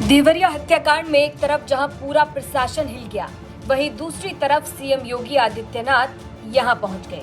देवरिया हत्याकांड में एक तरफ जहां पूरा प्रशासन हिल गया, वहीं दूसरी तरफ सीएम योगी आदित्यनाथ यहां पहुंच गए।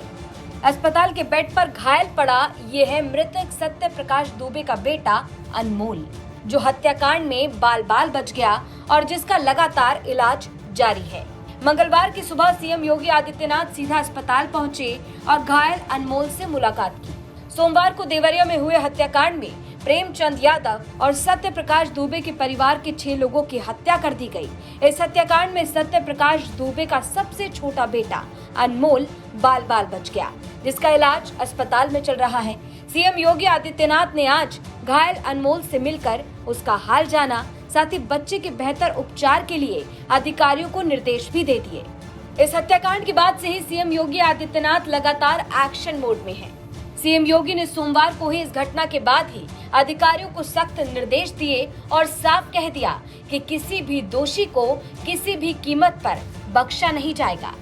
अस्पताल के बेड पर घायल पड़ा ये है मृतक सत्य प्रकाश दुबे का बेटा अनमोल, जो हत्याकांड में बाल बाल बच गया और जिसका लगातार इलाज जारी है। मंगलवार की सुबह सीएम योगी आदित्यनाथ सीधा अस्पताल पहुंचे और घायल अनमोल से मुलाकात की। सोमवार को देवरिया में हुए हत्याकांड में प्रेमचंद यादव और सत्य प्रकाश दुबे के परिवार के 6 लोगों की हत्या कर दी गई। इस हत्याकांड में सत्य प्रकाश दुबे का सबसे छोटा बेटा अनमोल बाल बाल बच गया, जिसका इलाज अस्पताल में चल रहा है। सीएम योगी आदित्यनाथ ने आज घायल अनमोल से मिलकर उसका हाल जाना, साथ ही बच्चे के बेहतर उपचार के लिए अधिकारियों को निर्देश भी दे दिए। इस हत्याकांड के बाद से ही सीएम योगी आदित्यनाथ लगातार एक्शन मोड में हैं। सीएम योगी ने सोमवार को ही इस घटना के बाद ही अधिकारियों को सख्त निर्देश दिए और साफ कह दिया कि किसी भी दोषी को किसी भी कीमत पर बख्शा नहीं जाएगा।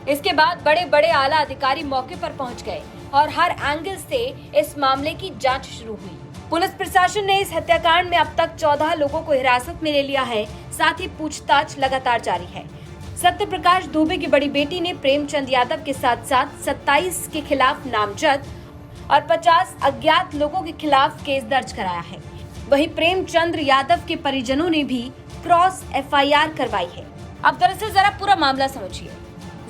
इसके बाद बड़े बड़े आला अधिकारी मौके पर पहुंच गए और हर एंगल से इस मामले की जांच शुरू हुई। पुलिस प्रशासन ने इस हत्याकांड में अब तक 14 लोगों को हिरासत में ले लिया है, साथ ही पूछताछ लगातार जारी है। सत्य प्रकाश दुबे की बड़ी बेटी ने प्रेमचंद यादव के साथ साथ 27 के खिलाफ नामजद और 50 अज्ञात लोगों के खिलाफ केस दर्ज कराया है। वहीं प्रेमचंद यादव के परिजनों ने भी क्रॉस एफआईआर करवाई है। अब दरअसल जरा पूरा मामला समझिए।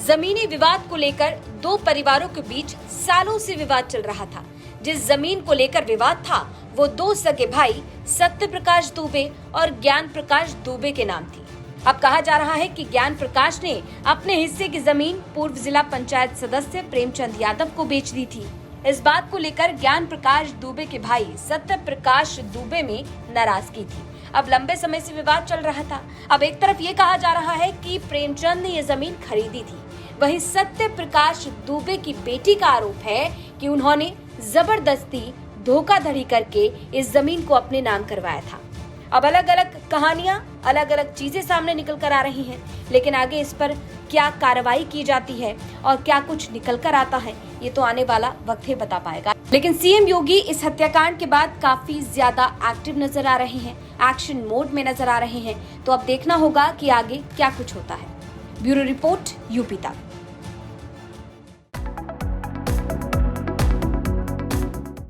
जमीनी विवाद को लेकर 2 परिवारों के बीच सालों से विवाद चल रहा था। जिस जमीन को लेकर विवाद था वो 2 सगे भाई सत्य प्रकाश दुबे और ज्ञान प्रकाश दुबे के नाम थी। अब कहा जा रहा है कि ज्ञान प्रकाश ने अपने हिस्से की जमीन पूर्व जिला पंचायत सदस्य प्रेमचंद यादव को बेच दी थी। इस बात को लेकर ज्ञान प्रकाश दुबे के भाई सत्य प्रकाश दुबे में नाराजगी थी। अब लंबे समय से विवाद चल रहा था। अब एक तरफ ये कहा जा रहा है कि प्रेमचंद ने ये जमीन खरीदी थी, वहीं सत्य प्रकाश दुबे की बेटी का आरोप है कि उन्होंने जबरदस्ती धोखाधड़ी करके इस जमीन को अपने नाम करवाया था। अब अलग अलग कहानियां, अलग अलग चीजें सामने निकल कर आ रही हैं, लेकिन आगे इस पर क्या कार्रवाई की जाती है और क्या कुछ निकल कर आता है, ये तो आने वाला वक्त ही बता पाएगा। लेकिन सीएम योगी इस हत्याकांड के बाद काफी ज्यादा एक्टिव नजर आ रहे हैं, एक्शन मोड में नजर आ रहे हैं। तो अब देखना होगा कि आगे क्या कुछ होता है। ब्यूरो रिपोर्ट यूपी तक।